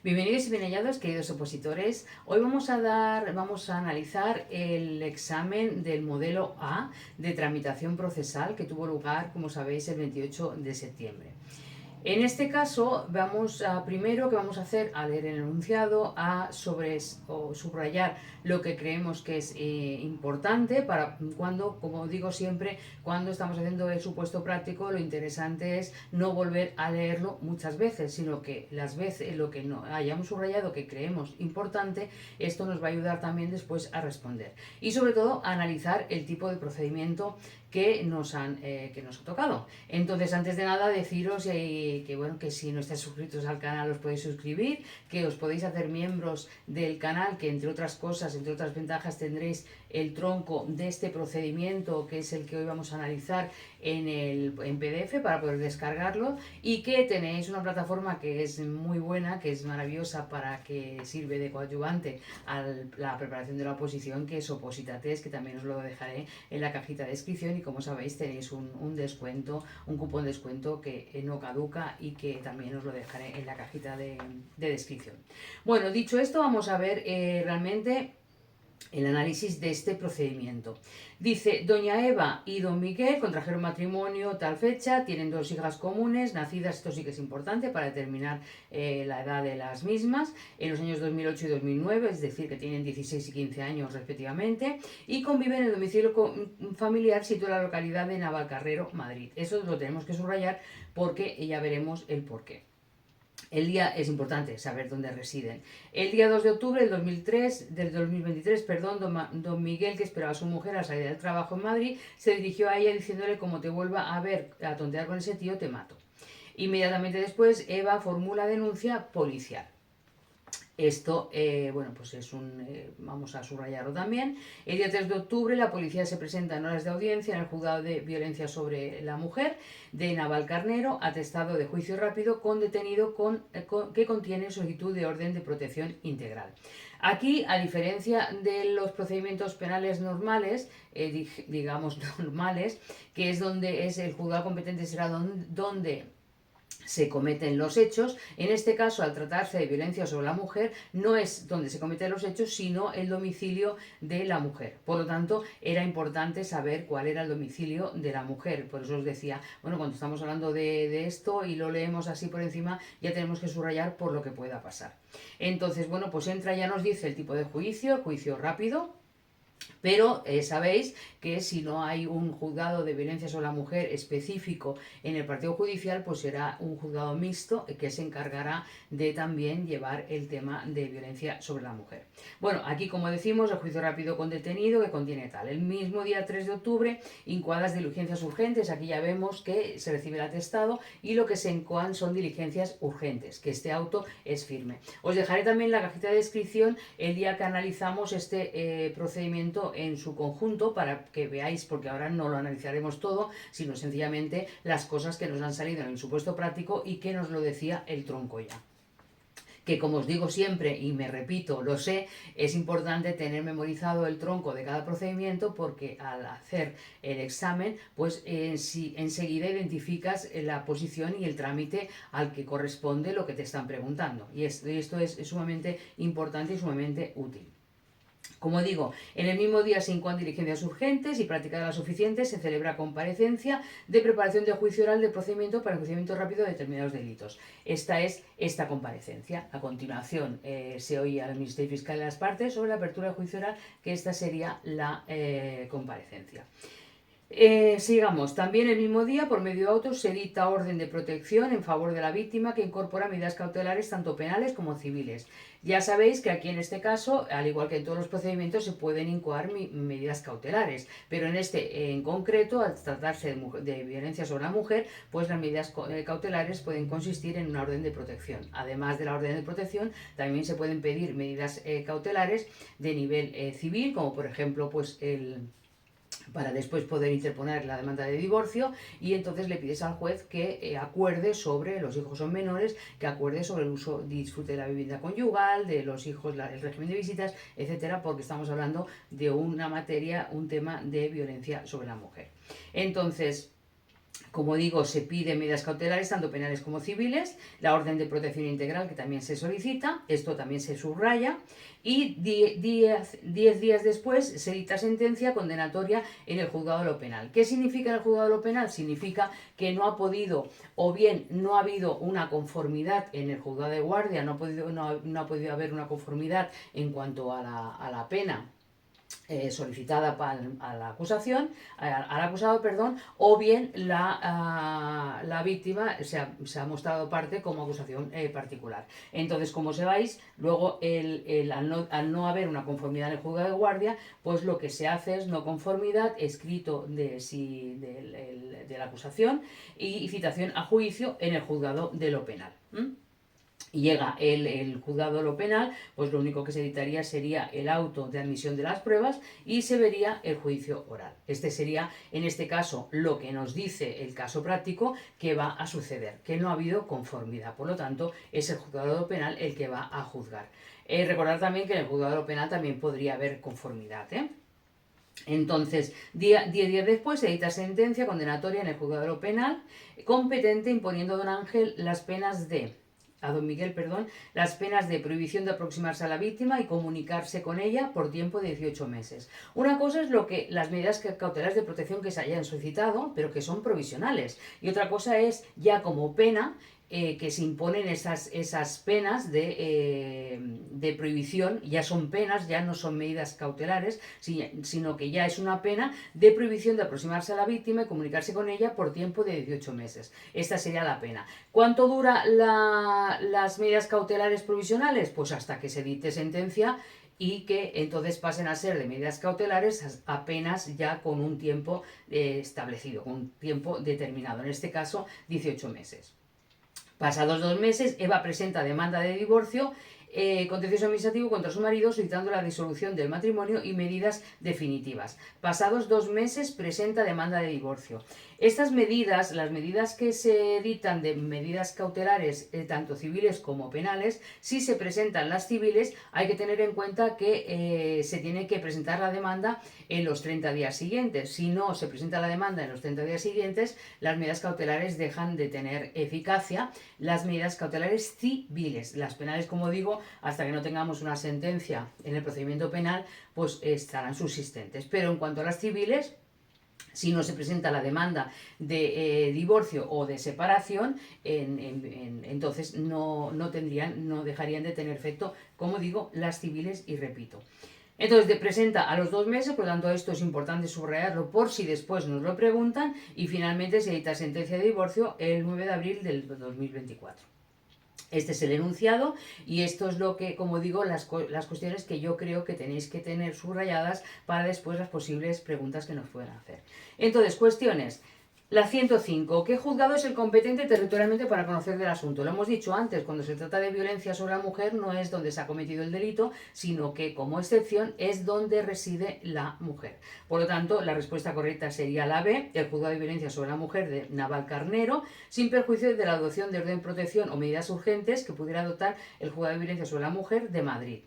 Bienvenidos y bien hallados, queridos opositores. Hoy vamos a analizar el examen del modelo A de tramitación procesal que tuvo lugar, como sabéis, el 28 de septiembre. En este caso, primero que vamos a hacer, a leer el enunciado, o subrayar lo que creemos que es importante para cuando, como digo siempre, cuando estamos haciendo el supuesto práctico, lo interesante es no volver a leerlo muchas veces, sino que las veces lo que no hayamos subrayado que creemos importante, esto nos va a ayudar también después a responder. Y sobre todo, a analizar el tipo de procedimiento que nos ha tocado. Entonces, antes de nada, deciros que si no estáis suscritos al canal os podéis suscribir, que os podéis hacer miembros del canal, que entre otras cosas, entre otras ventajas, tendréis el tronco de este procedimiento, que es el que hoy vamos a analizar en PDF para poder descargarlo, y que tenéis una plataforma que es muy buena, que es maravillosa, para que sirve de coadyuvante a la preparación de la oposición, que es Opositates, que también os lo dejaré en la cajita de descripción, y como sabéis tenéis un descuento, un cupón de descuento que no caduca y que también os lo dejaré en la cajita de descripción. Bueno, dicho esto, vamos a ver realmente el análisis de este procedimiento. Dice, doña Eva y don Miguel contrajeron matrimonio tal fecha, tienen dos hijas comunes, nacidas, esto sí que es importante para determinar la edad de las mismas, en los años 2008 y 2009, es decir, que tienen 16 y 15 años respectivamente, y conviven en el domicilio familiar situado en la localidad de Navalcarnero, Madrid. Eso lo tenemos que subrayar porque ya veremos el porqué. El día es importante saber dónde residen. El día 2 de octubre del 2023, don Miguel, que esperaba a su mujer a salir del trabajo en Madrid, se dirigió a ella diciéndole: como te vuelva a ver a tontear con ese tío, te mato. Inmediatamente después, Eva formula denuncia policial. Esto, pues vamos a subrayarlo también. El día 3 de octubre la policía se presenta en horas de audiencia en el juzgado de violencia sobre la mujer de Navalcarnero, atestado de juicio rápido con detenido que contiene solicitud de orden de protección integral. Aquí, a diferencia de los procedimientos penales normales, digamos normales, que es donde es el juzgado competente será donde se cometen los hechos. En este caso, al tratarse de violencia sobre la mujer, no es donde se cometen los hechos, sino el domicilio de la mujer. Por lo tanto, era importante saber cuál era el domicilio de la mujer. Por eso os decía, bueno, cuando estamos hablando de esto y lo leemos así por encima, ya tenemos que subrayar por lo que pueda pasar. Entonces, bueno, pues entra, ya nos dice el tipo de juicio rápido. Pero sabéis que si no hay un juzgado de violencia sobre la mujer específico en el partido judicial, pues será un juzgado mixto que se encargará de también llevar el tema de violencia sobre la mujer. Bueno, aquí, como decimos, el juicio rápido con detenido, que contiene tal. El mismo día 3 de octubre, incoadas diligencias urgentes. Aquí ya vemos que se recibe el atestado y lo que se incoan son diligencias urgentes, que este auto es firme. Os dejaré también la cajita de descripción el día que analizamos este procedimiento en su conjunto, para que veáis, porque ahora no lo analizaremos todo, sino sencillamente las cosas que nos han salido en el supuesto práctico y que nos lo decía el tronco ya. Que, como os digo siempre, y me repito, lo sé, es importante tener memorizado el tronco de cada procedimiento, porque al hacer el examen, pues enseguida identificas la posición y el trámite al que corresponde lo que te están preguntando. Y esto es sumamente importante y sumamente útil. Como digo, en el mismo día se incoan diligencias urgentes y, practicadas las suficientes, se celebra comparecencia de preparación de juicio oral de procedimiento para el juiciamiento rápido de determinados delitos. Esta es esta comparecencia. A continuación se oye al Ministerio Fiscal y las partes sobre la apertura de juicio oral, que esta sería la comparecencia. Sigamos. También el mismo día, por medio de autos, se dicta orden de protección en favor de la víctima, que incorpora medidas cautelares tanto penales como civiles. Ya sabéis que aquí, en este caso, al igual que en todos los procedimientos, se pueden incoar medidas cautelares, pero en este en concreto, al tratarse de violencia sobre la mujer, pues las medidas cautelares pueden consistir en una orden de protección. Además de la orden de protección, también se pueden pedir medidas cautelares de nivel civil, como por ejemplo, pues para después poder interponer la demanda de divorcio, y entonces le pides al juez que acuerde sobre los hijos son menores, que acuerde sobre el uso y disfrute de la vivienda conyugal, de los hijos, el régimen de visitas, etcétera, porque estamos hablando de una materia, un tema de violencia sobre la mujer. Entonces, Como digo, se pide medidas cautelares, tanto penales como civiles, la orden de protección integral que también se solicita, esto también se subraya, y 10 días después se dicta sentencia condenatoria en el juzgado de lo penal. ¿Qué significa en el juzgado de lo penal? Significa que no ha podido, o bien no ha habido una conformidad en el juzgado de guardia, no ha podido haber una conformidad en cuanto a la pena solicitada a la acusación, al acusado, perdón, o bien la víctima se ha mostrado parte como acusación particular. Entonces, como sabéis, luego al no haber una conformidad en el juzgado de guardia, pues lo que se hace es no conformidad, escrito de la acusación y citación a juicio en el juzgado de lo penal. Y llega el juzgado de lo penal, pues lo único que se editaría sería el auto de admisión de las pruebas y se vería el juicio oral. Este sería, en este caso, lo que nos dice el caso práctico que va a suceder, que no ha habido conformidad. Por lo tanto, es el juzgado de lo penal el que va a juzgar. Recordar también que en el juzgado de lo penal también podría haber conformidad, Entonces, 10 días después se edita sentencia condenatoria en el juzgado de lo penal competente imponiendo a don Ángel las penas de a don Miguel, perdón, las penas de prohibición de aproximarse a la víctima y comunicarse con ella por tiempo de 18 meses. Una cosa es las medidas cautelares de protección que se hayan solicitado, pero que son provisionales. Y otra cosa es ya como pena que se imponen esas penas de prohibición, ya son penas, ya no son medidas cautelares, sino que ya es una pena de prohibición de aproximarse a la víctima y comunicarse con ella por tiempo de 18 meses. Esta sería la pena. ¿Cuánto dura las medidas cautelares provisionales? Pues hasta que se dicte sentencia y que entonces pasen a ser de medidas cautelares a penas ya con un tiempo establecido, con un tiempo determinado, en este caso 18 meses. Pasados 2 meses, Eva presenta demanda de divorcio contencioso administrativo contra su marido solicitando la disolución del matrimonio y medidas definitivas. Pasados 2 meses presenta demanda de divorcio. Estas medidas, las medidas que se dictan de medidas cautelares, tanto civiles como penales, si se presentan las civiles, hay que tener en cuenta que se tiene que presentar la demanda en los 30 días siguientes. Si no se presenta la demanda en los 30 días siguientes, las medidas cautelares dejan de tener eficacia. Las medidas cautelares civiles, las penales, como digo, hasta que no tengamos una sentencia en el procedimiento penal, pues estarán subsistentes. Pero en cuanto a las civiles, si no se presenta la demanda de divorcio o de separación, entonces no dejarían de tener efecto, como digo, las civiles, y repito. Entonces presenta a los 2 meses, por lo tanto esto es importante subrayarlo por si después nos lo preguntan, y finalmente se dicta sentencia de divorcio el 9 de abril del 2024. Este es el enunciado y esto es lo que, como digo, las cuestiones que yo creo que tenéis que tener subrayadas para después las posibles preguntas que nos puedan hacer. Entonces, cuestiones. La 105. ¿Qué juzgado es el competente territorialmente para conocer del asunto? Lo hemos dicho antes, cuando se trata de violencia sobre la mujer no es donde se ha cometido el delito, sino que como excepción es donde reside la mujer. Por lo tanto, la respuesta correcta sería la B, el juzgado de violencia sobre la mujer de Navalcarnero, sin perjuicio de la adopción de orden de protección o medidas urgentes que pudiera adoptar el juzgado de violencia sobre la mujer de Madrid.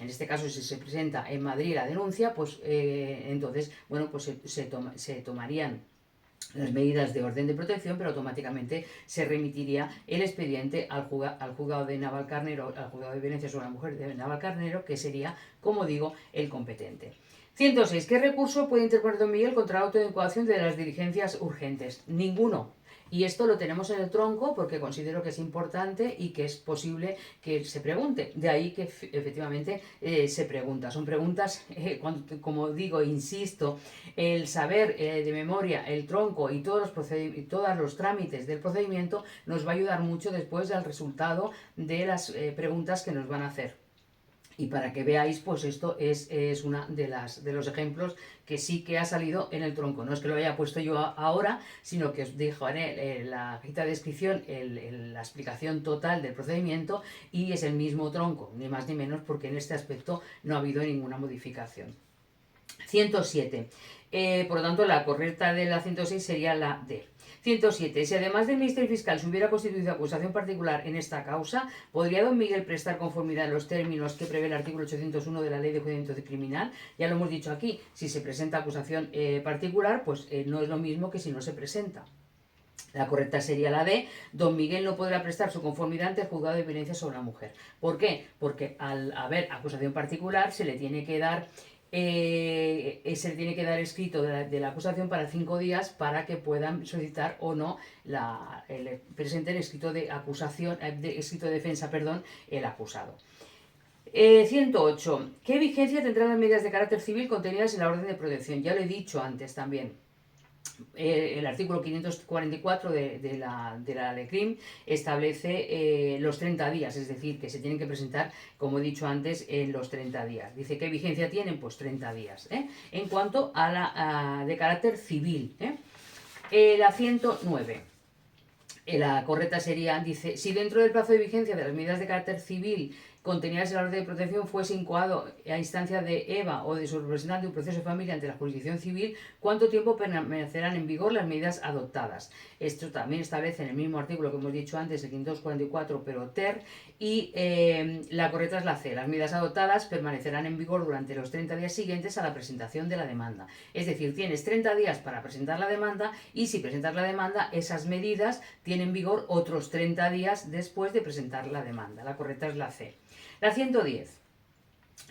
En este caso, si se presenta en Madrid la denuncia, pues entonces, bueno, pues se tomarían las medidas de orden de protección, pero automáticamente se remitiría el expediente al juzgado de Navalcarnero, al juzgado de violencia sobre la mujer de Navalcarnero, que sería, como digo, el competente. 106. ¿Qué recurso puede interponer don Miguel contra la auto de incoación de las diligencias urgentes? Ninguno. Y esto lo tenemos en el tronco porque considero que es importante y que es posible que se pregunte. De ahí que efectivamente se pregunta. Son preguntas, como digo, insisto, el saber de memoria el tronco y todos los trámites del procedimiento nos va a ayudar mucho después al resultado de las preguntas que nos van a hacer. Y para que veáis, pues esto es una de los ejemplos que sí que ha salido en el tronco. No es que lo haya puesto yo ahora, sino que os dejo en la cita de descripción la explicación total del procedimiento, y es el mismo tronco, ni más ni menos, porque en este aspecto no ha habido ninguna modificación. 107. Por lo tanto, la correcta de la 106 sería la D. 107. Si además del Ministerio Fiscal se hubiera constituido acusación particular en esta causa, ¿podría don Miguel prestar conformidad en los términos que prevé el artículo 801 de la Ley de Enjuiciamiento Criminal? Ya lo hemos dicho aquí, si se presenta acusación particular, pues no es lo mismo que si no se presenta. La correcta sería la D. Don Miguel no podrá prestar su conformidad ante el juzgado de violencia sobre la mujer. ¿Por qué? Porque al haber acusación particular se le tiene que dar escrito de la acusación para 5 días para que puedan solicitar o no presenten escrito de acusación, escrito de defensa, perdón, el acusado. 108. ¿Qué vigencia tendrán las medidas de carácter civil contenidas en la orden de protección? Ya lo he dicho antes también. El artículo 544 de la LECRIM establece los 30 días, es decir, que se tienen que presentar, como he dicho antes, en los 30 días. Dice, ¿qué vigencia tienen? Pues 30 días. En cuanto a la de carácter civil, la 109. La correcta sería, dice, si dentro del plazo de vigencia de las medidas de carácter civil contenidas en la orden de protección fuese incoado a instancia de EVA o de su representante un proceso de familia ante la jurisdicción civil, ¿cuánto tiempo permanecerán en vigor las medidas adoptadas? Esto también establece en el mismo artículo que hemos dicho antes, el 544, pero ter, y la correcta es la C. Las medidas adoptadas permanecerán en vigor durante los 30 días siguientes a la presentación de la demanda. Es decir, tienes 30 días para presentar la demanda y si presentas la demanda, esas medidas tienen vigor otros 30 días después de presentar la demanda. La correcta es la C. La 110.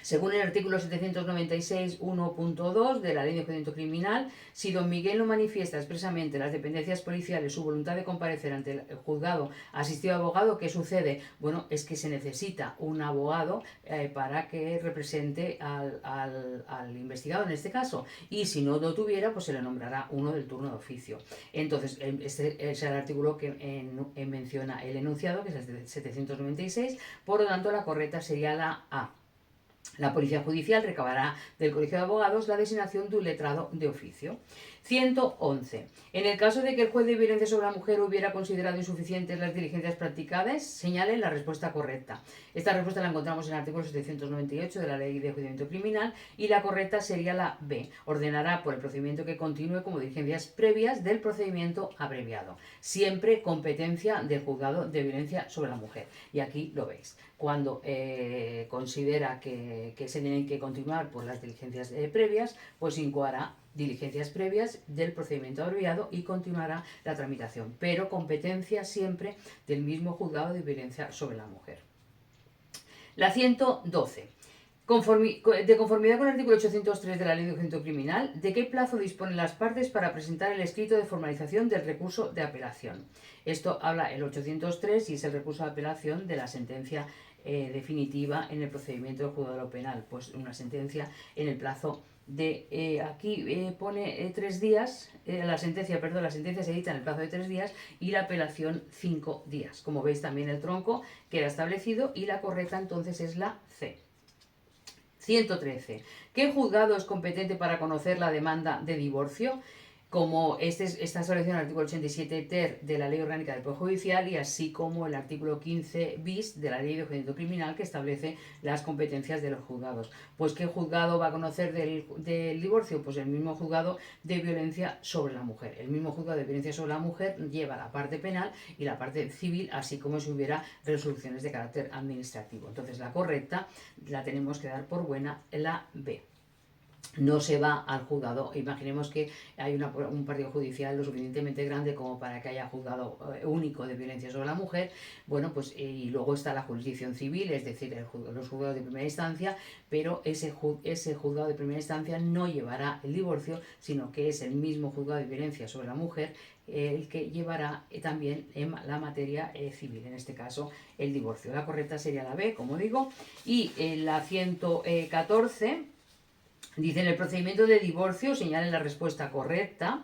Según el artículo 796 1.2 de la Ley de Enjuiciamiento Criminal, si don Miguel no manifiesta expresamente las dependencias policiales su voluntad de comparecer ante el juzgado asistido a abogado, ¿qué sucede? Bueno, es que se necesita un abogado para que represente al investigado en este caso. Y si no lo tuviera, pues se le nombrará uno del turno de oficio. Entonces, este es el artículo que menciona el enunciado, que es el 796. Por lo tanto, la correcta sería la A. La Policía Judicial recabará del Colegio de Abogados la designación de un letrado de oficio. 111. En el caso de que el juez de violencia sobre la mujer hubiera considerado insuficientes las diligencias practicadas, señale la respuesta correcta. Esta respuesta la encontramos en el artículo 798 de la Ley de Enjuiciamiento Criminal y la correcta sería la B. Ordenará por el procedimiento que continúe como diligencias previas del procedimiento abreviado. Siempre competencia del juzgado de violencia sobre la mujer. Y aquí lo veis. Cuando considera que se tienen que continuar por las diligencias previas, pues incoará diligencias previas del procedimiento abreviado y continuará la tramitación, pero competencia siempre del mismo juzgado de violencia sobre la mujer. La 112. De conformidad con el artículo 803 de la Ley de Enjuiciamiento Criminal, ¿de qué plazo disponen las partes para presentar el escrito de formalización del recurso de apelación? Esto habla el 803 y es el recurso de apelación de la sentencia definitiva en el procedimiento del juzgado de lo penal, pues una sentencia en el plazo de, aquí pone 3 días, la sentencia se edita en el plazo de 3 días y la apelación 5 días. Como veis también el tronco queda establecido y la correcta entonces es la C. 113. ¿Qué juzgado es competente para conocer la demanda de divorcio? Como está establecido en el artículo 87 ter de la Ley Orgánica del Poder Judicial y así como el artículo 15 bis de la Ley de Enjuiciamiento Criminal que establece las competencias de los juzgados. Pues ¿qué juzgado va a conocer del divorcio? Pues el mismo juzgado de violencia sobre la mujer. El mismo juzgado de violencia sobre la mujer lleva la parte penal y la parte civil, así como si hubiera resoluciones de carácter administrativo. Entonces la correcta la tenemos que dar por buena, la B. No se va al juzgado. Imaginemos que hay un partido judicial lo suficientemente grande como para que haya juzgado único de violencia sobre la mujer. Bueno, pues y luego está la jurisdicción civil, es decir, los juzgados de primera instancia, pero ese juzgado de primera instancia no llevará el divorcio, sino que es el mismo juzgado de violencia sobre la mujer el que llevará también la materia civil, en este caso el divorcio. La correcta sería la B, como digo, y la 114. Dice, en el procedimiento de divorcio, señalen la respuesta correcta.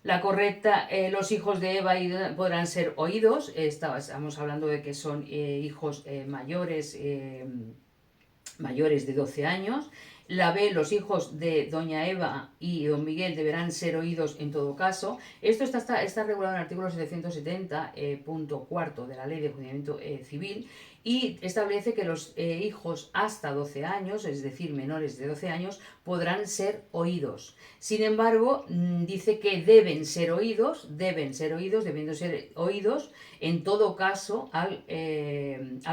La correcta, los hijos de Eva podrán ser oídos. Estamos hablando de que son hijos mayores de 12 años. La B, los hijos de doña Eva y don Miguel deberán ser oídos en todo caso. Esto está regulado en el artículo 770, punto cuarto de la Ley de Enjuiciamiento Civil y establece que los hijos hasta 12 años, es decir, menores de 12 años, podrán ser oídos. Sin embargo, dice que debiendo ser oídos en todo caso al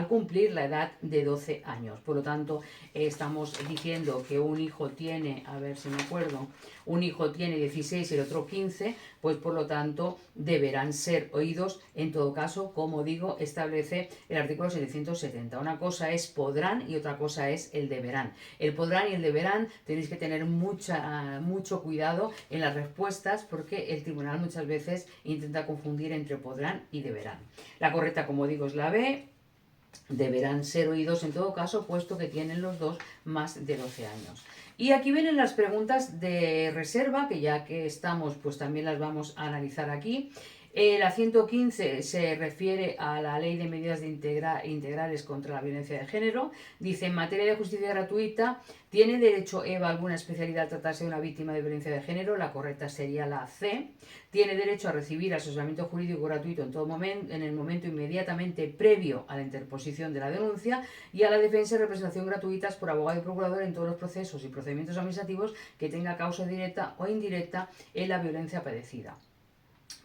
cumplir la edad de 12 años. Por lo tanto, estamos diciendo ejemplo, que un hijo tiene, a ver si me acuerdo, un hijo tiene 16 y el otro 15, pues por lo tanto deberán ser oídos. En todo caso, como digo, establece el artículo 770. Una cosa es podrán y otra cosa es el deberán. El podrán y el deberán tenéis que tener mucho cuidado en las respuestas, porque el tribunal muchas veces intenta confundir entre podrán y deberán. La correcta, como digo, es la B. Deberán ser oídos en todo caso, puesto que tienen los dos más de 12 años. Y aquí vienen las preguntas de reserva, que ya que estamos, pues también las vamos a analizar aquí. La 115 se refiere a la Ley de Medidas Integrales contra la Violencia de Género. Dice, en materia de justicia gratuita, ¿tiene derecho Eva a alguna especialidad al tratarse de una víctima de violencia de género? La correcta sería la C. Tiene derecho a recibir asesoramiento jurídico gratuito en todo momento, en el momento inmediatamente previo a la interposición de la denuncia, y a la defensa y representación gratuitas por abogado y procurador en todos los procesos y procedimientos administrativos que tenga causa directa o indirecta en la violencia padecida.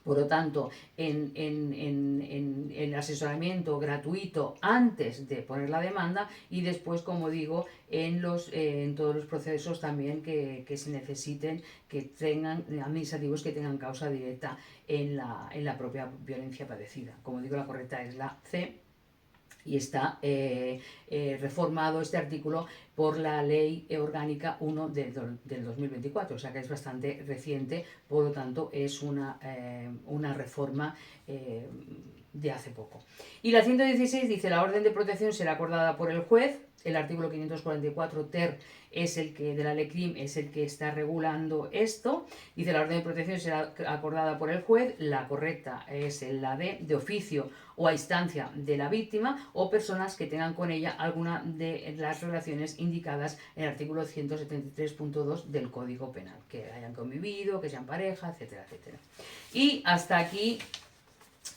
Por lo tanto, en el asesoramiento gratuito antes de poner la demanda, y después, como digo, en todos los procesos también que se necesiten, que tengan administrativos que tengan causa directa en la propia violencia padecida. Como digo, la correcta es la C. Y está reformado este artículo por la Ley Orgánica 1 del 2024, o sea que es bastante reciente, por lo tanto es una reforma de hace poco. Y la 116 dice, la orden de protección será acordada por el juez. El artículo 544 ter es el que de la ley CRIM es el que está regulando esto. Dice, la orden de protección será acordada por el juez. La correcta es la D, de oficio o a instancia de la víctima o personas que tengan con ella alguna de las relaciones indicadas en el artículo 173.2 del Código Penal, que hayan convivido, que sean pareja, etcétera, etcétera. Y hasta aquí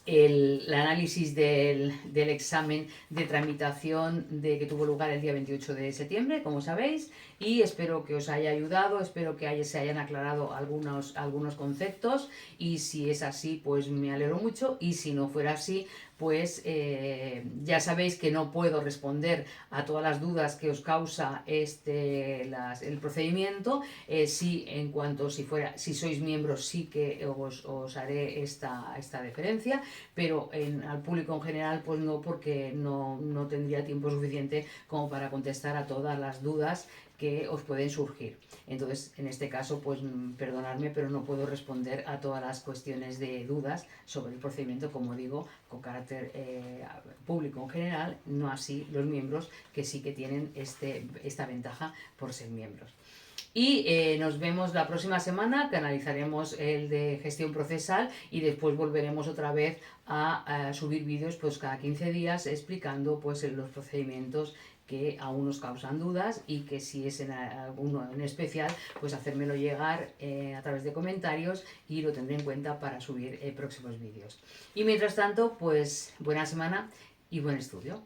el análisis del examen de tramitación que tuvo lugar el día 28 de septiembre, como sabéis, y espero que os haya ayudado, espero que se hayan aclarado algunos conceptos, y si es así, pues me alegro mucho, y si no fuera así, pues ya sabéis que no puedo responder a todas las dudas que os causa el procedimiento. Sí, en cuanto si sois miembros, sí que os haré esta deferencia, pero al público en general pues no, porque no tendría tiempo suficiente como para contestar a todas las dudas que os pueden surgir. Entonces, en este caso, pues perdonadme, pero no puedo responder a todas las cuestiones de dudas sobre el procedimiento, como digo, con carácter público en general, no así los miembros, que sí que tienen esta ventaja por ser miembros. Y nos vemos la próxima semana, que analizaremos el de gestión procesal, y después volveremos otra vez a subir vídeos pues cada 15 días explicando pues los procedimientos que aún nos causan dudas, y que si es en alguno en especial, pues hacérmelo llegar a través de comentarios, y lo tendré en cuenta para subir próximos vídeos. Y mientras tanto, pues buena semana y buen estudio.